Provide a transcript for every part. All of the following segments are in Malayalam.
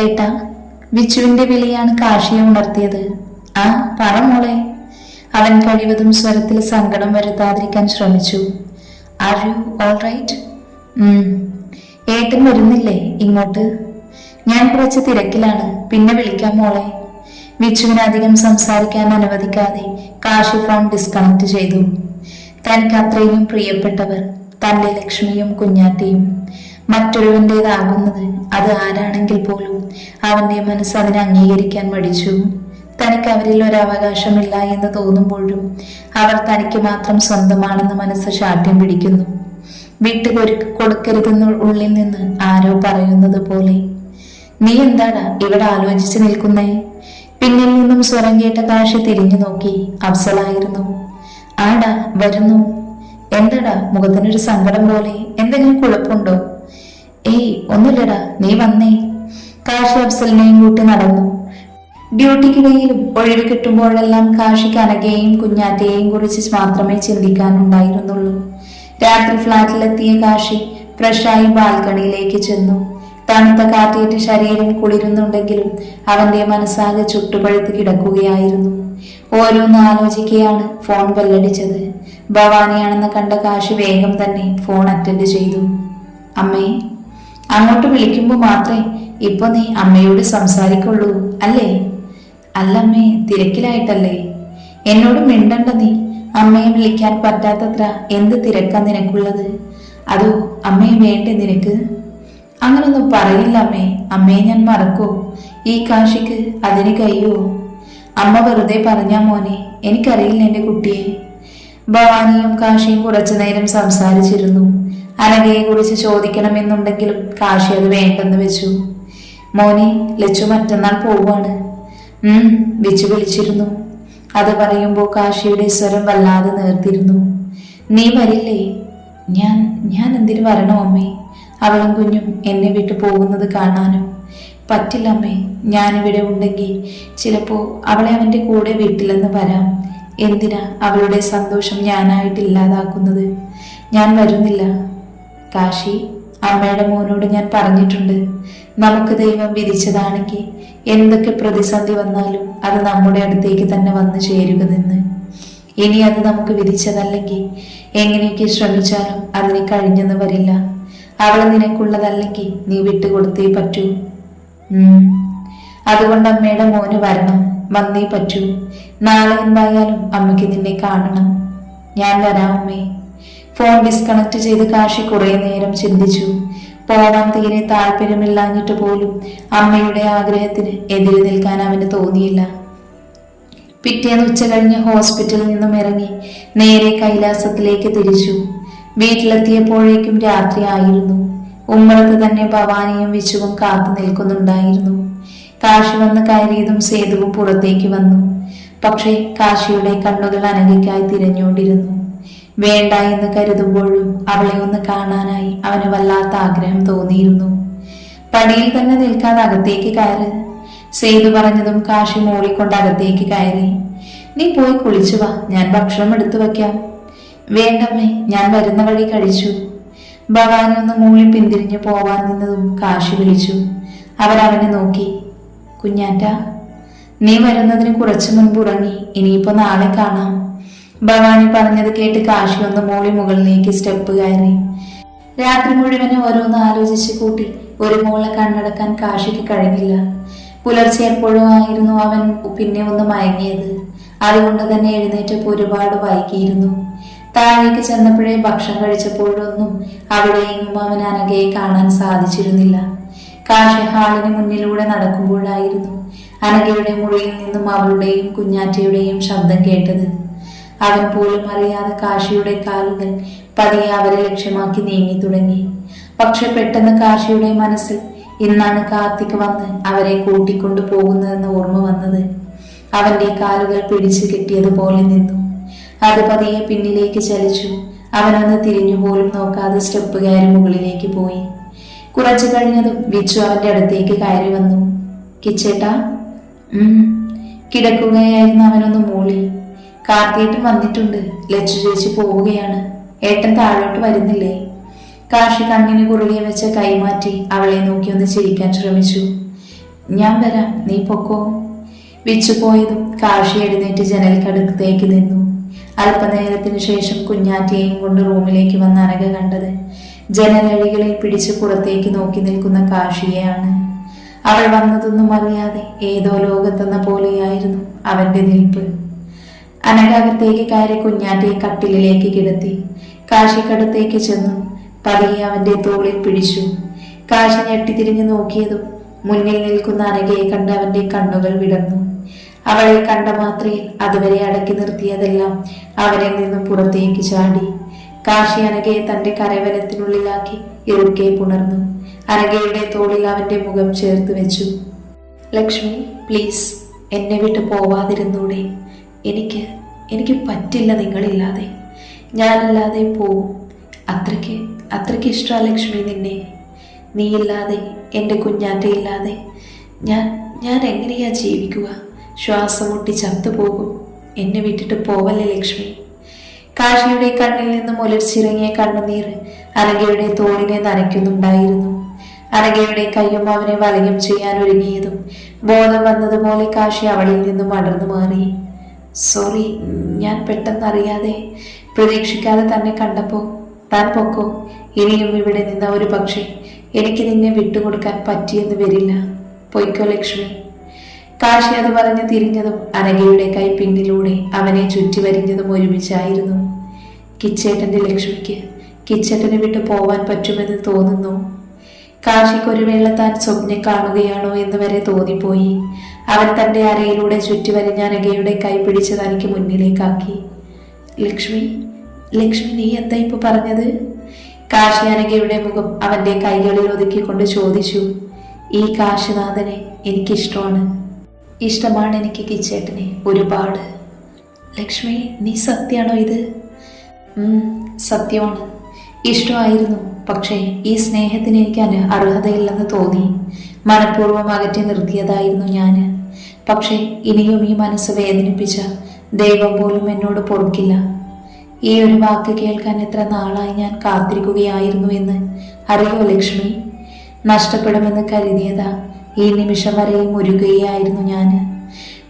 ഏട്ടാ, വിച്ചുവിന്റെ വിളിയാണ് കാശിയെ ഉണർത്തിയത്. ആ, പറ മോളെ. അവൻ കഴിവതും സ്വരത്തിൽ സങ്കടം വരുത്താതിരിക്കാൻ ശ്രമിച്ചു. Are you all right? ഏട്ടൻ വരുന്നില്ലേ ഇങ്ങോട്ട്? ഞാൻ കുറച്ച് തിരക്കിലാണ്, പിന്നെ വിളിക്കാം മോളെ. വിച്ചുവിന് അധികം സംസാരിക്കാൻ അനുവദിക്കാതെ കാശി ഫോൺ ഡിസ്കണക്ട് ചെയ്തു. തനിക്ക് അത്രയും പ്രിയപ്പെട്ടവർ, തന്റെ ലക്ഷ്മിയും കുഞ്ഞാറ്റയും മറ്റൊരുവന്റേതാകുന്നത് അത് ആരാണെങ്കിൽ പോലും അവന്റെ മനസ്സ് അതിനെ അംഗീകരിക്കാൻ മടിച്ചു. തനിക്ക് അവരിൽ ഒരവകാശമില്ല എന്ന് തോന്നുമ്പോഴും അവർ തനിക്ക് മാത്രം സ്വന്തമാണെന്ന് മനസ്സ് ശാഠ്യം പിടിക്കുന്നു. വിട്ടു കൊടുക്കരുതെന്ന് ഉള്ളിൽ നിന്ന് ആരോ പറയുന്നത് പോലെ. നീ എന്താടാ ഇവിടെ ആലോചിച്ച് നിൽക്കുന്നേ? പിന്നിൽ നിന്നും സ്വരം കേട്ട കാശി തിരിഞ്ഞു നോക്കി. അഫ്സലായിരുന്നു. ആടാ, വരുന്നു. എന്താടാ മുഖത്തിനൊരു സങ്കടം പോലെ? എന്തെങ്കിലും കുഴപ്പമുണ്ടോ? ഏയ്, ഒന്നുമില്ലടാ, നീ വന്നേ. കാശി അഫ്സലിനെയും കൂട്ടി നടന്നു. ഡ്യൂട്ടിക്കിടയിലും ഒഴിവ് കിട്ടുമ്പോഴെല്ലാം കാശിക്ക് അനഘയെയും കുഞ്ഞാറ്റയെയും കുറിച്ച് മാത്രമേ ചിന്തിക്കാനുണ്ടായിരുന്നുള്ളൂ. രാത്രി ഫ്ലാറ്റിലെത്തിയ കാശി ഫ്രഷായി ബാൽക്കണിയിലേക്ക് ചെന്നു. തണുത്ത കാറ്റേറ്റ് ശരീരം കുളിരുന്നുണ്ടെങ്കിലും അവന്റെ മനസ്സാകെ ചുട്ടുപഴുത്ത് കിടക്കുകയായിരുന്നു. ഓരോന്ന് ആലോചിക്കുകയാണ് ഫോൺ ബെല്ലടിച്ചത്. ഭവാനിയാണെന്ന് കണ്ട കാശി വേഗം തന്നെ ഫോൺ അറ്റൻഡ് ചെയ്തു. അമ്മേ, അങ്ങോട്ട് വിളിക്കുമ്പോൾ മാത്രമേ ഇപ്പൊ നീ അമ്മയോട് സംസാരിക്കുള്ളൂ അല്ലേ? അല്ലമ്മേ, തിരക്കിലായിട്ടല്ലേ? എന്നോട് മിണ്ടണ്ട നീ. അമ്മയെ വിളിക്കാൻ പറ്റാത്തത്ര എന്ത് തിരക്കാ നിനക്കുള്ളത്? അതോ അമ്മയെ വേണ്ടേ നിനക്ക്? അങ്ങനൊന്നും പറയില്ല അമ്മേ. അമ്മയെ ഞാൻ മറക്കോ? ഈ കാശിക്ക് അതിന് കഴിയോ? അമ്മ വെറുതെ പറഞ്ഞാ മോനെ, എനിക്കറിയില്ല എന്റെ കുട്ടിയെ. ഭവാനിയും കാശിയും കുറച്ചു നേരം സംസാരിച്ചിരുന്നു. അനഘയെ കുറിച്ച് ചോദിക്കണമെന്നുണ്ടെങ്കിലും കാശി അത് വേണ്ടെന്ന് വെച്ചു. മോനെ, ലച്ചു മറ്റന്നാൾ പോവാണ്. വിച്ചു വിളിച്ചിരുന്നു. അത് പറയുമ്പോൾ കാശിയുടെ സ്വരം വല്ലാതെ നേർത്തിരുന്നു. നീ വരില്ലേ? ഞാൻ എന്തിനു വരണോ അമ്മേ? അവളും കുഞ്ഞും എന്നെ വിട്ടു പോകുന്നത് കാണാനോ? പറ്റില്ല അമ്മേ. ഞാനിവിടെ ഉണ്ടെങ്കിൽ ചിലപ്പോ അവളെ അവന്റെ കൂടെ വീട്ടിലെന്ന് വരാം. എന്തിനാ അവളുടെ സന്തോഷം ഞാനായിട്ട് ഇല്ലാതാക്കുന്നത്? ഞാൻ വരുന്നില്ല. കാശി, അമ്മയുടെ മോനോട് ഞാൻ പറഞ്ഞിട്ടുണ്ട്, നമുക്ക് ദൈവം വിധിച്ചതാണെങ്കിൽ എന്തൊക്കെ പ്രതിസന്ധി വന്നാലും അത് നമ്മുടെ അടുത്തേക്ക് തന്നെ വന്നു ചേരുകയെന്ന്. ഇനി അത് നമുക്ക് വിധിച്ചതല്ലെങ്കിൽ എങ്ങനെയൊക്കെ ശ്രമിച്ചാലും അതിന് കഴിഞ്ഞെന്ന് വരില്ല. അവള് നിനക്കുള്ളതല്ലെങ്കിൽ നീ വിട്ടുകൊടുത്തേ പറ്റൂ. അതുകൊണ്ട് അമ്മയുടെ മോന് വരണം, വന്നേ പറ്റൂ. നാളെ എന്തായാലും അമ്മയ്ക്ക് നിന്നെ കാണണം. ഞാൻ വരാം അമ്മേ. ഫോൺ ഡിസ്കണക്ട് ചെയ്ത് കാശി കുറെ നേരം ചിന്തിച്ചു. പോവാൻ തീരെ താല്പര്യമില്ലാഞ്ഞിട്ട് പോലും അമ്മയുടെ ആഗ്രഹത്തിന് എതിര് നിൽക്കാൻ അവന് തോന്നിയില്ല. പിറ്റേന്ന് ഉച്ച കഴിഞ്ഞ് ഹോസ്പിറ്റലിൽ നിന്നും ഇറങ്ങി നേരെ കൈലാസത്തിലേക്ക് തിരിച്ചു. വീട്ടിലെത്തിയപ്പോഴേക്കും രാത്രി ആയിരുന്നു. ഉമ്മറത്ത് തന്നെ ഭവാനിയും വിച്ചുവും കാത്തു നിൽക്കുന്നുണ്ടായിരുന്നു. കാശി വന്ന് കയറിയതും സേതുവും പുറത്തേക്ക് വന്നു. പക്ഷേ കാശിയുടെ കണ്ണുകൾ അനഘയ്ക്കായി തിരഞ്ഞുകൊണ്ടിരുന്നു. വേണ്ട എന്ന് കരുതുമ്പോഴും അവളെ ഒന്ന് കാണാനായി അവന് വല്ലാത്ത ആഗ്രഹം തോന്നിയിരുന്നു. പടിയിൽ തന്നെ നിൽക്കാതെ അകത്തേക്ക് കയറ്. സേതു പറഞ്ഞതും കാശി മൂളിക്കൊണ്ട് അകത്തേക്ക് കയറി. നീ പോയി കുളിച്ചു വാ, ഞാൻ ഭക്ഷണം എടുത്തു വയ്ക്കാം. വേണ്ടമ്മേ, ഞാൻ വരുന്ന വഴി കഴിച്ചു. ഭവാനി ഒന്ന് മൂളി പിന്തിരിഞ്ഞു പോവാൻ നിന്നതും കാശി വിളിച്ചു. അവരവനെ നോക്കി. കുഞ്ഞാറ്റ, നീ വരുന്നതിന് കുറച്ചു മുൻപ് ഉറങ്ങി. ഇനിയിപ്പോ നാളെ കാണാം. ഭവാനി പറഞ്ഞത് കേട്ട് കാശി ഒന്ന് മൂളി മുകളിലേക്ക് സ്റ്റെപ്പ് കയറി. രാത്രി മുഴുവനും ഓരോന്ന് ആലോചിച്ച് കൂട്ടി ഒരു മൂളെ കണ്ണടക്കാൻ കാശിക്ക് കഴിഞ്ഞില്ല. പുലർച്ചെ എപ്പോഴും ആയിരുന്നു അവൻ പിന്നെ ഒന്ന് മയങ്ങിയത്. അതുകൊണ്ട് തന്നെ എഴുന്നേറ്റപ്പോൾ ഒരുപാട് വൈകിയിരുന്നു. താഴേക്ക് ചെന്നപ്പോഴേ ഭക്ഷണം കഴിച്ചപ്പോഴൊന്നും അവിടെയെങ്ങും അവൻ അനഘയെ കാണാൻ സാധിച്ചിരുന്നില്ല. കാശി ഹാളിന് മുന്നിലൂടെ നടക്കുമ്പോഴായിരുന്നു അനഘയുടെ മുറിയിൽ നിന്നും അവളുടെയും കുഞ്ഞാറ്റയുടെയും ശബ്ദം കേട്ടത്. അവൻ പോലും അറിയാതെ കാശിയുടെ കാലുകൾ പതിയെ അവരെ ലക്ഷ്യമാക്കി നീങ്ങി തുടങ്ങി. പക്ഷെ പെട്ടെന്ന് കാശിയുടെ മനസ്സിൽ ഇന്നാണ് കാർത്തിക് വന്ന് അവരെ കൂട്ടിക്കൊണ്ടു പോകുന്നതെന്ന് ഓർമ്മ വന്നത്. അവന്റെ കാലുകൾ പിടിച്ചു കെട്ടിയതുപോലെ നിന്നു. അത് പതിയെ പിന്നിലേക്ക് ചലിച്ചു. അവനൊന്ന് തിരിഞ്ഞു പോലും നോക്കാതെ സ്റ്റെപ്പ് കയറി മുകളിലേക്ക് പോയി. കുറച്ചു കഴിഞ്ഞതും വിച്ചു അവന്റെ അടുത്തേക്ക് കയറി വന്നു. കിച്ചേട്ടാ? കിടക്കുകയായിരുന്നു അവനൊന്ന് മൂളി. കാർത്തിയേട്ടൻ വന്നിട്ടുണ്ട്. ലച്ചു ചേച്ചി പോവുകയാണ്. ഏട്ടൻ താഴോട്ട് വരുന്നില്ലേ? കാശി കണ്ണിന് കുറുകെ വെച്ച് കൈമാറ്റി അവളെ നോക്കി ഒന്ന് ചിരിക്കാൻ ശ്രമിച്ചു. ഞാൻ വരാം, നീ പൊക്കോ. വിച്ചു പോയതും കാശി എഴുന്നേറ്റ് ജനൽക്കടുത്തേക്ക് നിന്നു. അല്പനേരത്തിനു ശേഷം കുഞ്ഞാറ്റയെയും കൊണ്ട് റൂമിലേക്ക് വന്ന് അനഘ കണ്ടത് ജനലഴികളിൽ പിടിച്ച് പുറത്തേക്ക് നോക്കി നിൽക്കുന്ന കാശിയെയാണ്. അവൾ വന്നതൊന്നും അറിയാതെ ഏതോ ലോകത്തെന്ന പോലെയായിരുന്നു അവന്റെ നിൽപ്പ്. അനഘ അകത്തേക്ക് കയറി കുഞ്ഞാറ്റയെ കട്ടിലിലേക്ക് കിടത്തി. കാശിക്കടുത്തേക്ക് ചെന്നു പതിയെ അവന്റെ തോളിൽ പിടിച്ചു. കാശി ഞെട്ടിത്തിരിഞ്ഞു നോക്കിയതും മുന്നിൽ നിൽക്കുന്ന അനഘയെ കണ്ട് അവന്റെ കണ്ണുകൾ വിടർന്നു. അവളെ കണ്ട മാത്രയിൽ അതുവരെ അടക്കി നിർത്തിയതെല്ലാം അവനിൽ നിന്നും പുറത്തേക്ക് ചാടി. കാശി അനഘയെ തന്റെ കരവലത്തിനുള്ളിലാക്കി ഇറുക്കെ പുണർന്നു. അനഘയുടെ തോളിൽ അവന്റെ മുഖം ചേർത്ത് വെച്ചു. ലക്ഷ്മി, പ്ലീസ് എന്നെ വിട്ട് പോവാതിരുന്നൂടെ? എനിക്ക് പറ്റില്ല നിങ്ങളില്ലാതെ. ഞാനില്ലാതെ പോവും. അത്രയ്ക്ക് ഇഷ്ടമാണ് ലക്ഷ്മി നിന്നെ. നീയില്ലാതെ, എൻ്റെ കുഞ്ഞാറ്റയില്ലാതെ ഞാൻ എങ്ങനെയാ ജീവിക്കുക? ശ്വാസം മുട്ടി ചത്തുപോകും. എന്നെ വിട്ടിട്ട് പോവല്ലേ ലക്ഷ്മി. കാശിയുടെ കണ്ണിൽ നിന്നും ഒലിച്ചിറങ്ങിയ കണ്ണുനീർ അനഘയുടെ തോളിനെ നനയ്ക്കുന്നുണ്ടായിരുന്നു. അനഘയുടെ കയ്യും അവനെ വലയം ചെയ്യാൻ ഒരുങ്ങിയതും ബോധം വന്നതുപോലെ കാശി അവളിൽ നിന്നും അടർന്നു മാറി. സോറി, ഞാൻ പെട്ടെന്നറിയാതെ പ്രതീക്ഷിക്കാതെ തന്നെ കണ്ടപ്പോ. താൻ പൊക്കോ. ഇനിയും ഇവിടെ നിന്ന ഒരു പക്ഷേ എനിക്ക് നിന്നെ വിട്ടുകൊടുക്കാൻ പറ്റിയെന്ന് വരില്ല. പൊയ്ക്കോ ലക്ഷ്മി. കാശി അത് പറഞ്ഞ് തിരിഞ്ഞതും അനഘയുടെ കൈ പിന്നിലൂടെ അവനെ ചുറ്റി വരിഞ്ഞതും ഒരുമിച്ചായിരുന്നു. കിച്ചേട്ടന്റെ ലക്ഷ്മിക്ക് കിച്ചേട്ടനെ വിട്ടു പോവാൻ പറ്റുമെന്ന് തോന്നുന്നു. കാശിക്ക് ഒരു വേള താൻ സ്വപ്നം കാണുകയാണോ എന്ന് വരെ തോന്നിപ്പോയി. അവൻ തന്റെ അരയിലൂടെ ചുറ്റി വരിഞ്ഞ അനഘയുടെ കൈ പിടിച്ച് തനിക്ക് മുന്നിലേക്കാക്കി. ലക്ഷ്മി, നീ എന്താ ഇപ്പൊ പറഞ്ഞത്? കാശി അനഘയുടെ മുഖം അവന്റെ കൈകളിൽ ഒതുക്കിക്കൊണ്ട് ചോദിച്ചു. ഈ കാശിനാഥനെ എനിക്കിഷ്ടമാണ്. ഇഷ്ടമാണ് എനിക്ക് കിച്ചേട്ടനെ ഒരുപാട്. ലക്ഷ്മി, നീ സത്യമാണോ ഇത്? സത്യമാണ്. ഇഷ്ടമായിരുന്നു. പക്ഷേ ഈ സ്നേഹത്തിന് എനിക്ക് അർഹതയില്ലെന്ന് തോന്നി. മനഃപൂർവ്വം അകറ്റി നിർത്തിയതായിരുന്നു ഞാൻ. പക്ഷേ ഇനിയും ഈ മനസ്സ് വേദനിപ്പിച്ച ദൈവം പോലും എന്നോട് പൊറുക്കില്ല. ഈ ഒരു വാക്ക് കേൾക്കാൻ എത്ര നാളായി ഞാൻ കാത്തിരിക്കുകയായിരുന്നു എന്ന് അറിയോ ലക്ഷ്മി? നഷ്ടപ്പെടുമെന്ന് കരുതിയതാ ഈ നിമിഷം വരെയും ഒരുങ്ങുകയായിരുന്നു ഞാൻ.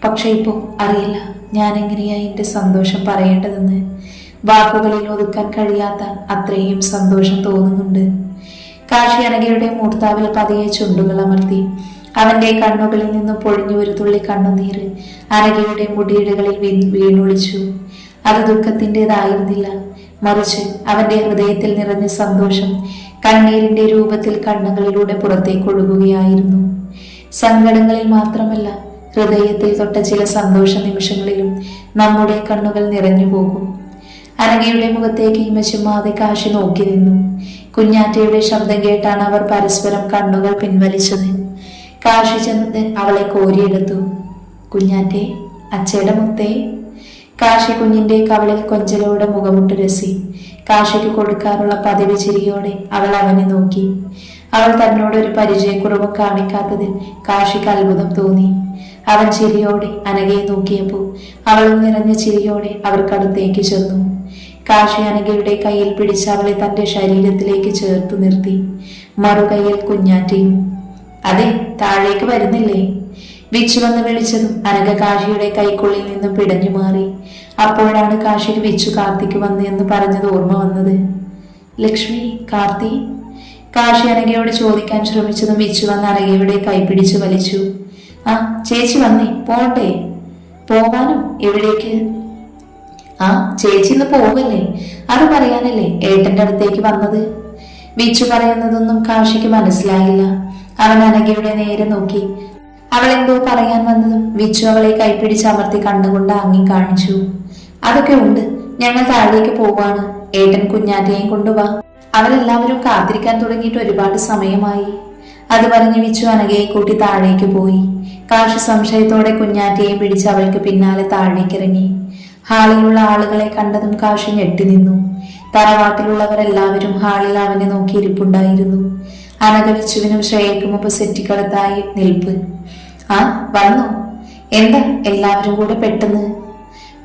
പക്ഷെ ഇപ്പോൾ അറിയില്ല ഞാൻ എങ്ങനെയാ എൻ്റെ സന്തോഷം പറയേണ്ടതെന്ന്. വാക്കുകളിൽ ഒതുക്കാൻ കഴിയാത്ത അത്രയും സന്തോഷം തോന്നുന്നുണ്ട്. കാശി അനഘയുടെ മൂർത്താവിൽ പതിയെ ചുണ്ടുകൾ അമർത്തി. അവന്റെ കണ്ണുകളിൽ നിന്ന് പൊഴിഞ്ഞു ഒരു തുള്ളി കണ്ണുനീര് അനഘയുടെ മുടിയിടകളിൽ വീണൊളിച്ചു. അത് ദുഃഖത്തിൻ്റെതായിരുന്നില്ല, മറിച്ച് അവന്റെ ഹൃദയത്തിൽ നിറഞ്ഞ സന്തോഷം കണ്ണീരിന്റെ രൂപത്തിൽ കണ്ണുകളിലൂടെ പുറത്തേക്ക് ഒഴുകുകയായിരുന്നു. സങ്കടങ്ങളിൽ മാത്രമല്ല, ഹൃദയത്തിൽ തൊട്ട ചില സന്തോഷ നിമിഷങ്ങളിലും നമ്മുടെ കണ്ണുകൾ നിറഞ്ഞു പോകും. അനഘയുടെ മുഖത്തേക്ക് ഇമച്ചുമാതെ കാശി നോക്കി നിന്നു. കുഞ്ഞാറ്റയുടെ ശബ്ദം കേട്ടാണ് അവർ പരസ്പരം കണ്ണുകൾ പിൻവലിച്ചത്. കാശി ചെന്ന് അവളെ കോരിയെടുത്തു. കുഞ്ഞാറ്റെ, അച്ചയുടെ മുത്തേ. കാശി കുഞ്ഞിന്റെ കവളിൽ കൊഞ്ചലോടെ മുഖമുട്ട് രസി. കാശിക്ക് കൊടുക്കാറുള്ള പതിവ് ചിരിയോടെ അവൾ അവനെ നോക്കി. അവൾ തന്നോട് ഒരു പരിചയക്കുറവും കാണിക്കാത്തതിൽ കാശിക്ക് അത്ഭുതം തോന്നി. അവൻ ചിരിയോടെ അനഘയെ നോക്കിയപ്പോൾ അവളും നിറഞ്ഞ ചിരിയോടെ അവർക്കടുത്തേക്ക് ചെന്നു. കാശി അനഘയുടെ കയ്യിൽ പിടിച്ച് അവളെ തന്റെ ശരീരത്തിലേക്ക് ചേർത്തു നിർത്തി. മറുകൈയിൽ കുഞ്ഞാറ്റയും. അതെ, താഴേക്ക് വരുന്നില്ലേ? വിച്ചു വന്ന് വിളിച്ചതും അനഘ കാശിയുടെ കൈക്കുള്ളിൽ നിന്നും പിടഞ്ഞു മാറി. അപ്പോഴാണ് കാശിക്ക് വിച്ചു കാർത്തിക്ക് വന്നു എന്ന് പറഞ്ഞത് ഓർമ്മ വന്നത്. ലക്ഷ്മി, കാർത്തി? കാശി അനഘയോട് ചോദിക്കാൻ ശ്രമിച്ചതും വിച്ചു വന്ന് അനഘയുടെ കൈ പിടിച്ചു വലിച്ചു. ആ ചേച്ചി വന്നേ, പോട്ടെ. പോവാനോ? എവിടേക്ക്? ആ ചേച്ചി ഇന്ന് പോവല്ലേ? അത് പറയാനല്ലേ ഏട്ടന്റെ അടുത്തേക്ക് വന്നത്. വിച്ചു പറയുന്നതൊന്നും കാശിക്ക് മനസ്സിലായില്ല. അവൻ അനഘയുടെ നേരെ നോക്കി. അവൾ എന്തോ പറയാൻ വന്നതും വിച്ചു അവളെ കൈപ്പിടിച്ച് അമർത്തി കണ്ണുകൊണ്ട് ആങ്ങി കാണിച്ചു. അതൊക്കെ ഉണ്ട്, ഞങ്ങൾ താഴേക്ക് പോവാണ്. ഏട്ടൻ കുഞ്ഞാറ്റയെയും കൊണ്ടുവാ. അവരെല്ലാവരും കാത്തിരിക്കാൻ തുടങ്ങിയിട്ട് ഒരുപാട് സമയമായി. അത് പറഞ്ഞ് വിച്ചു അനഘയെ കൂട്ടി താഴേക്ക് പോയി. കാശി സംശയത്തോടെ കുഞ്ഞാറ്റയെ പിടിച്ച് അവൾക്ക് പിന്നാലെ താഴേക്കിറങ്ങി. ഹാളിലുള്ള ആളുകളെ കണ്ടതും കാശി ഞെട്ടി നിന്നു. തറവാട്ടിലുള്ളവരെല്ലാവരും ഹാളിൽ അവനെ നോക്കി ഇരിപ്പുണ്ടായിരുന്നു. അനഘ വിച്ചുവിനും ശ്രേയക്കും സെറ്റിക്കടുത്തായി നിൽപ്പ്. ആ വന്നോ? എന്താ എല്ലാവരും കൂടെ പെട്ടെന്ന്?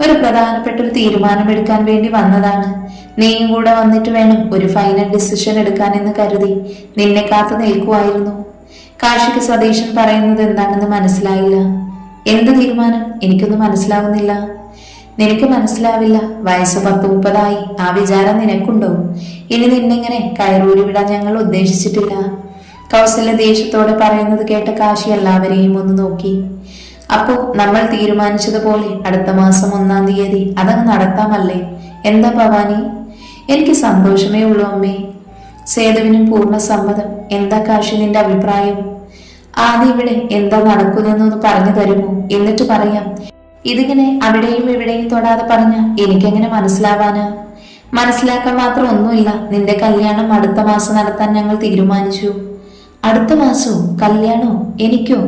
ഒരു പ്രധാനപ്പെട്ട ഒരു തീരുമാനമെടുക്കാൻ വേണ്ടി വന്നതാണ്. നീയും കൂടെ വന്നിട്ട് വേണം ഒരു ഫൈനൽ ഡിസിഷൻ എടുക്കാനെന്ന് കരുതി നിന്നെ കാത്തു നിൽക്കുമായിരുന്നു. കാശിക്ക് സതീശൻ പറയുന്നത് എന്താണെന്ന് മനസ്സിലായില്ല. എന്ത് തീരുമാനം? എനിക്കൊന്നും മനസ്സിലാവുന്നില്ല. നിനക്ക് മനസ്സിലാവില്ല. വയസ്സ് 10-30 ആ വിചാരം നിനക്കുണ്ടോ? ഇനി നിന്നിങ്ങനെ കയറൂരി വിടാൻ ഞങ്ങൾ ഉദ്ദേശിച്ചിട്ടില്ല. കൗസല്യ ദേഷ്യത്തോടെ പറയുന്നത് കേട്ട കാശി എല്ലാവരെയും ഒന്ന് നോക്കി. അപ്പോ നമ്മൾ തീരുമാനിച്ചതുപോലെ അടുത്ത മാസം 1-ാം തീയതി അതങ്ങ് നടത്താമല്ലേ? എന്താ ഭവാനി? എനിക്ക് സന്തോഷമേ ഉള്ളൂ അമ്മേ. സേതുവിനും പൂർണ്ണ സമ്മതം. എന്താ കാശി നിന്റെ അഭിപ്രായം? ആദ്യം ഇവിടെ എന്താ നടക്കുന്നതെന്നൊന്ന് പറഞ്ഞു തരുമോ? എന്നിട്ട് പറയാം. ഇതിങ്ങനെ അവിടെയും ഇവിടെയും തൊടാതെ പറഞ്ഞ എനിക്കെങ്ങനെ മനസ്സിലാവാനാ? മനസ്സിലാക്കാൻ മാത്രം ഒന്നുമില്ല. നിന്റെ കല്യാണം അടുത്ത മാസം നടത്താൻ ഞങ്ങൾ തീരുമാനിച്ചു. അടുത്ത മാസോ കല്യാണോ? എനിക്കോ?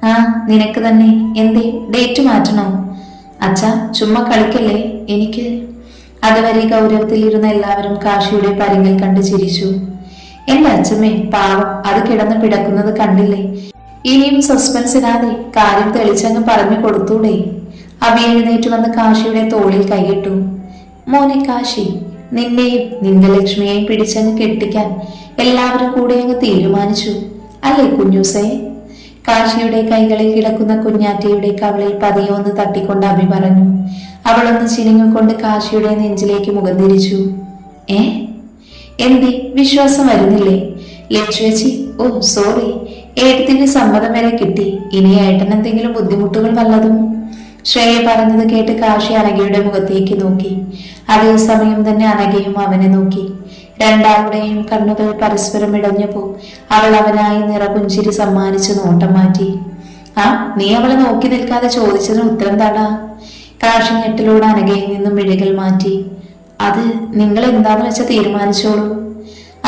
ആ, നിനക്ക് തന്നെ. എന്തേ, ഡേറ്റ് മാറ്റണോ? അച്ഛാ ചുമ്മാ കളിക്കല്ലേ. എനിക്ക് അതുവരെ ഗൗരവത്തിലിരുന്ന എല്ലാവരും കാശിയുടെ പരിങ്ങൽ കണ്ട് ചിരിച്ചു. എന്റെ അച്ഛമ്മേ, പാവം, അത് കിടന്ന് പിടക്കുന്നത് കണ്ടില്ലേ? ഇനിയും സസ്പെൻസിനാതെ കാര്യം തെളിച്ചങ്ങ് പറഞ്ഞു കൊടുത്തൂടെ? അഭി എഴുന്നേറ്റ് വന്ന് കാശിയുടെ തോളിൽ കൈയിട്ടു. മോനെ കാശി, നിന്നെയും നിന്റെ ലക്ഷ്മിയെയും പിടിച്ചങ്ങ് കെട്ടിക്കാൻ എല്ലാവരും കൂടെ അങ്ങ് തീരുമാനിച്ചു അല്ലേ കുഞ്ഞൂസേ? കാശിയുടെ കൈകളിൽ കിടക്കുന്ന കുഞ്ഞാറ്റയുടെ കവളിൽ പതിയെ ഒന്ന് തട്ടിക്കൊണ്ട് അഭി പറഞ്ഞു. അവളൊന്ന് ചിരിങ്ങുകൊണ്ട് കാശിയുടെ നെഞ്ചിലേക്ക് മുഖം തിരിച്ചു. എന്തേ, വിശ്വാസം വരുന്നില്ലേ? ലക്ഷ്മി, ഓ സോറി, ഏട്ടത്തിന്റെ സമ്മതം വരെ കിട്ടി. ഇനി ഏട്ടൻ എന്തെങ്കിലും ബുദ്ധിമുട്ടുകൾ വല്ലതും? ശ്രേയ പറഞ്ഞത് കേട്ട് കാശി അനഘയുടെ മുഖത്തേക്ക് നോക്കി. അതേസമയം തന്നെ അനഘയും അവനെ നോക്കി. രണ്ടാളുടെയും കണ്ണുകൾ പരസ്പരം ഇടഞ്ഞപ്പോ അവൾ അവനായി നിറപുഞ്ചിരി സമ്മാനിച്ച് നോട്ടം മാറ്റി. ആ, നീ അവളെ നോക്കി നിൽക്കാതെ ചോദിച്ചതിന് ഉത്തരം താടാ. കാശി ഞെട്ടിലൂടെ അനഘയിൽ നിന്നും മിഴികൾ മാറ്റി. അത് നിങ്ങൾ എന്താന്ന് വെച്ചാൽ തീരുമാനിച്ചോളൂ.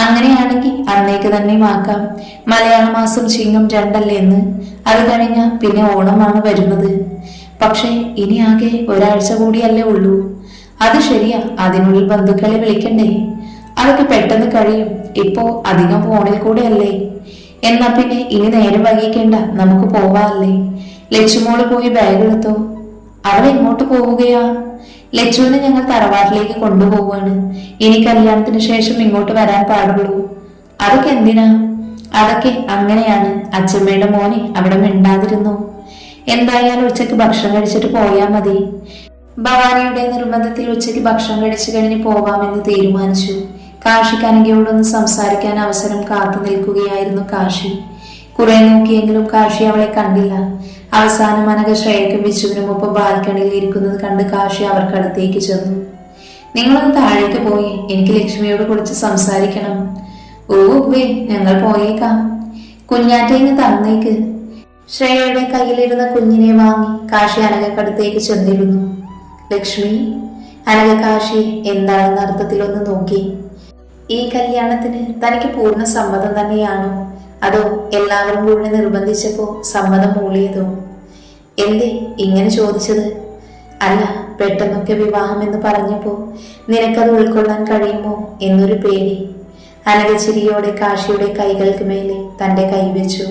അങ്ങനെയാണെങ്കിൽ അന്നേക്ക് തന്നെ ആക്കാം. മലയാള മാസം ചിങ്ങം 2 അല്ലേ എന്ന്? അത് കഴിഞ്ഞ പിന്നെ ഓണമാണ് വരുന്നത്. പക്ഷേ ഇനി ആകെ ഒരാഴ്ച കൂടിയല്ലേ ഉള്ളൂ. അത് ശരിയാ, അതിനുള്ളിൽ ബന്ധുക്കളെ വിളിക്കണ്ടേ? അതൊക്കെ പെട്ടെന്ന് കഴിയും. ഇപ്പോ അധികം ഫോണിൽ കൂടെ അല്ലേ? എന്നാ പിന്നെ ഇനി നേരം വൈകിക്കേണ്ട, നമുക്ക് പോവാല്ലേ? ലച്ചുമോള് പോയി ബാഗ് എടുത്തോ? അവൾ എങ്ങോട്ട് പോവുകയാ? ലച്ചുവിനെ ഞങ്ങൾ തറവാട്ടിലേക്ക് കൊണ്ടുപോവാണ്. ഇനി കല്യാണത്തിന് ശേഷം ഇങ്ങോട്ട് വരാൻ പാടുള്ളൂ. അതൊക്കെ എന്തിനാ? അതൊക്കെ അങ്ങനെയാണ്. അച്ഛമ്മയുടെ മോനെ അവിടെ മിണ്ടാതിരുന്നു. എന്തായാലും ഉച്ചയ്ക്ക് ഭക്ഷണം കഴിച്ചിട്ട് പോയാ മതി. ഭവാനിയുടെ നിർബന്ധത്തിൽ ഉച്ചയ്ക്ക് ഭക്ഷണം കഴിച്ചു കഴിഞ്ഞ് പോവാമെന്ന് തീരുമാനിച്ചു. കാശിക്ക് അനഘയോടൊന്ന് സംസാരിക്കാൻ അവസരം കാത്തു നിൽക്കുകയായിരുന്നു കാശി. കുറെ നോക്കിയെങ്കിലും കാശി അവളെ കണ്ടില്ല. അവസാനം അനഘ ശ്രേയക്കും വിച്ചുവിനും ഒപ്പം ബാൽക്കണിയിൽ ഇരിക്കുന്നത് കണ്ട് കാശി അവർക്കടുത്തേക്ക് ചെന്നു. നിങ്ങളൊന്ന് താഴേക്ക് പോയി, എനിക്ക് ലക്ഷ്മിയോട് കുറിച്ച് സംസാരിക്കണം. ഓ വേ, ഞങ്ങൾ പോയേക്കാം. കുഞ്ഞാറ്റേന്ന് തന്നേക്ക്. ശ്രേയയുടെ കയ്യിലിരുന്ന കുഞ്ഞിനെ വാങ്ങി കാശി അനഘക്കടുത്തേക്ക് ചെന്നിരുന്നു. ലക്ഷ്മി. അനഘ കാശി എന്താണെന്ന അർത്ഥത്തിലൊന്ന് നോക്കി. ഈ കല്യാണത്തിന് തനിക്ക് പൂർണ്ണ സമ്മതം തന്നെയാണോ, അതോ എല്ലാവരും കൂടെ നിർബന്ധിച്ചപ്പോ സമ്മതം മൂളിയതോ? എന്തേ ഇങ്ങനെ ചോദിച്ചത്? അല്ല, പെട്ടെന്നൊക്കെ വിവാഹം എന്ന് പറഞ്ഞപ്പോ നിനക്കത് ഉൾക്കൊള്ളാൻ കഴിയുമോ എന്നൊരു പേടി. അനഘ ചിരിയോടെ കാശിയുടെ കൈകൾക്ക് മേലെ തന്റെ കൈവച്ചു.